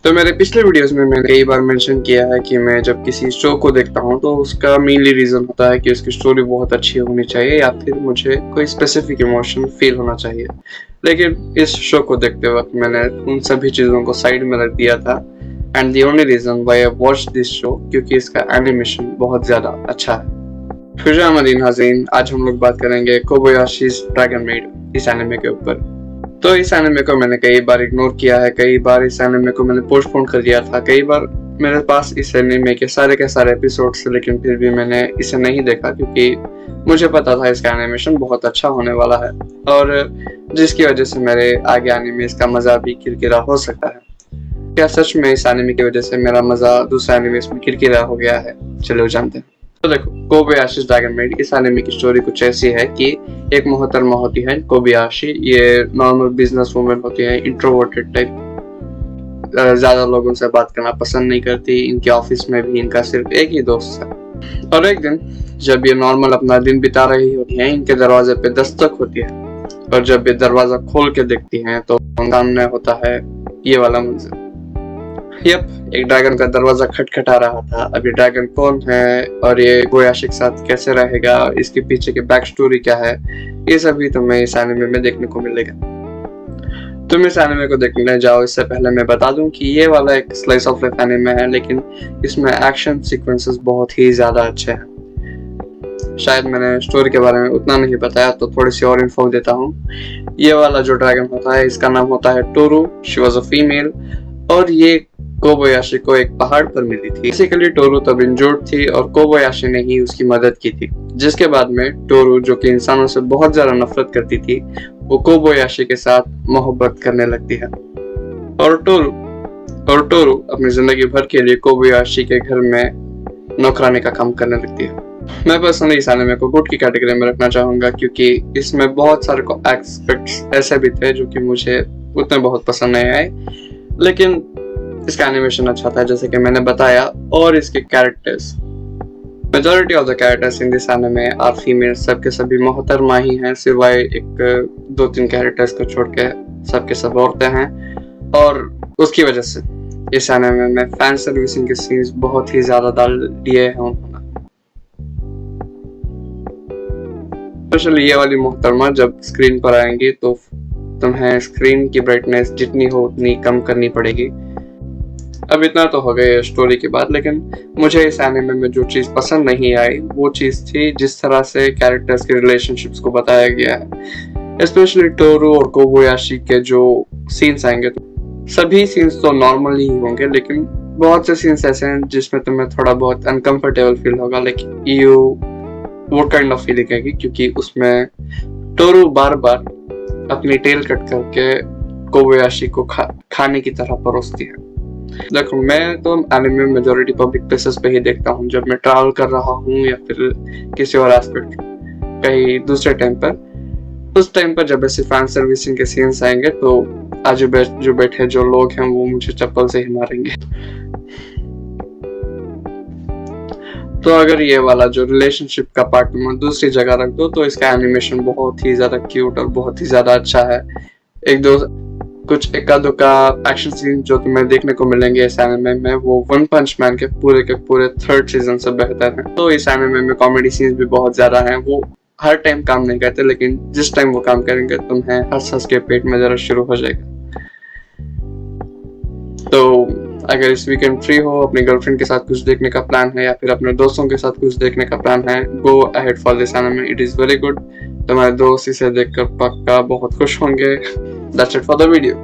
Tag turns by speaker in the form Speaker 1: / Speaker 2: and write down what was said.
Speaker 1: तो मेरे पिछले वीडियोस में मैंने कई बार मेंशन किया है कि मैं जब किसी शो को देखता हूँ तो उसका मेनली रीज़न होता है कि उसकी स्टोरी बहुत अच्छी होनी चाहिए या फिर मुझे कोई स्पेसिफिक इमोशन फील होना चाहिए। लेकिन इस शो को देखते वक्त मैंने उन सभी चीज़ों को साइड में रख दिया था and the only reason why I watched this show क्योंकि इसका एनिमेशन बहुत ज़्यादा अच्छा है। खुशामदीन हाज़रीन, आज हम लोग बात करेंगे कोबायाशीज़ ड्रैगन मेड इस एनिमे के ऊपर। तो इस एनिमे को मैंने कई बार इग्नोर किया है, कई बार इस एनिमे को मैंने पोस्टपोन कर दिया था, कई बार मेरे पास इस एनिमे के सारे एपिसोड्स थे, लेकिन फिर भी मैंने इसे नहीं देखा क्योंकि मुझे पता था इसका एनिमेशन बहुत अच्छा होने वाला है और जिसकी वजह से मेरे आगे आने में इसका मजा भी किरकिरा हो सकता है। क्या सच में इस एनिमे की वजह से मेरा मजा दूसरा एनिमे में किरकिरा हो गया है? चलो जानते हैं। तो देखो, कोबायाशीज़ ड्रैगन मेड इस एनिमे की स्टोरी कुछ ऐसी है कि एक मोहतरमा होती है कोबायाशी। ये नॉर्मल बिजनेस वुमन होती है, इंट्रोवर्टेड टाइप, ज्यादा लोगों से बात करना पसंद नहीं करती। इनके ऑफिस में भी इनका सिर्फ एक ही दोस्त है और एक दिन जब ये नॉर्मल अपना दिन बिता रही होती है, इनके दरवाजे पे दस्तक होती है और जब ये दरवाजा खोल के देखती हैं तो सामने होता है ये वाला मंजर। यप, एक ड्रैगन का दरवाजा खटखटा रहा था। अब ये ड्रैगन कौन है और ये कोबायाशी के साथ कैसे रहेगा, इसके पीछे की बैक स्टोरी क्या है, ये सभी तुम्हें इस एनिमे में देखने को मिलेगा। तुम इस एनिमे को देखने जाओ इससे पहले मैं बता दूं कि ये वाला एक स्लाइस ऑफ लाइफ एनिमे है, लेकिन इसमें एक्शन सीक्वेंसेस बहुत ही ज्यादा अच्छे हैं। शायद मैंने स्टोरी के बारे में उतना नहीं बताया, तो थोड़ी सी और इन्फो देता हूँ। ये वाला जो ड्रैगन होता है इसका नाम होता है Toru. She was a female और ये कोबायाशी को एक पहाड़ पर मिली थी। बेसिकली टोरू तब इंजर्ड थी और कोबायाशी ने ही उसकी मदद की थी, जिसके बाद में टोरू, जो कि इंसानों से बहुत ज्यादा नफरत करती थी, वो कोबायाशी के साथ मोहब्बत करने लगती है और टोरू अपनी जिंदगी भर के लिए कोबायाशी के घर में नौकरानी का काम करने लगती है। मैं पर्सनली इस एनिमे को गुड की कैटेगरी में रखना चाहूंगा क्योंकि इसमें बहुत सारे एस्पेक्ट्स ऐसे भी थे जो कि मुझे उतने बहुत पसंद नहीं आए, लेकिन इसका एनिमेशन अच्छा था जैसे कि मैंने बताया। और इसके characters, majority of the characters in this anime are female. सबके सभी मोहतरमा ही हैं, सिवाय एक दो तीन कैरेक्टर्स को छोड़ के सबके सब औरतें हैं और उसकी वजह से इस एनिमे में फैन सर्विसिंग के सीन्स बहुत ही ज्यादा डाल दिए हैं उन्होंने। स्पेशली ये वाली मोहतरमा जब स्क्रीन पर आएंगी तो तुम्हें स्क्रीन की ब्राइटनेस जितनी हो उतनी कम करनी पड़ेगी। अब इतना तो हो गया स्टोरी की बात, लेकिन मुझे इस एनिमे में जो चीज पसंद नहीं आई वो चीज थी जिस तरह से कैरेक्टर्स के रिलेशनशिप्स को बताया गया है। स्पेशली टोरू और कोबायाशी के जो सीन्स आएंगे, तो सभी सीन्स तो नॉर्मल ही होंगे, लेकिन बहुत से सीन्स ऐसे हैं जिसमें तुम्हें थोड़ा बहुत अनकंफर्टेबल फील होगा, लेकिन यू वो काइंड ऑफ फीलिंग है क्योंकि उसमें टोरू बार बार अपनी टेल कट करके कोबायाशी को खाने की तरह परोसती है। देखो, मैं तो एनिमे मेजॉरिटी पब्लिक प्लेसेस पे ही देखता हूँ, जब मैं ट्रैवल कर रहा हूँ या फिर किसी और एस्पेक्ट कहीं दूसरे टाइम पर। उस टाइम पर जब ऐसे फैन सर्विसिंग के सीन्स आएंगे तो आजू जो बैठे जो लोग हैं वो मुझे चप्पल से ही मारेंगे। तो अगर ये वाला जो रिलेशनशिप का पार्ट में दूसरी जगह रख दो तो इसका एनिमेशन बहुत ही ज्यादा क्यूट और बहुत ही ज्यादा अच्छा है। कुछ एका दुका एक्शन सीन जो तुम्हें देखने को मिलेंगे इस एनिमे में, वो वन पंच मैन के पूरे थर्ड सीजन से बेहतर हैं। तो इस एनिमे में कॉमेडी सीन्स भी बहुत ज्यादा हैं। वो हर टाइम काम नहीं करते, लेकिन जिस टाइम वो काम करेंगे तुम्हें हंस के पेट में जरा शुरू हो जाएगा। तो अगर इस वीकेंड फ्री हो, अपनी गर्लफ्रेंड के साथ कुछ देखने का प्लान है या फिर अपने दोस्तों के साथ कुछ देखने का प्लान है, go ahead for this anime, it is very good. तुम्हारे दोस्त इसे देखकर पक्का बहुत खुश होंगे। That's it for the video.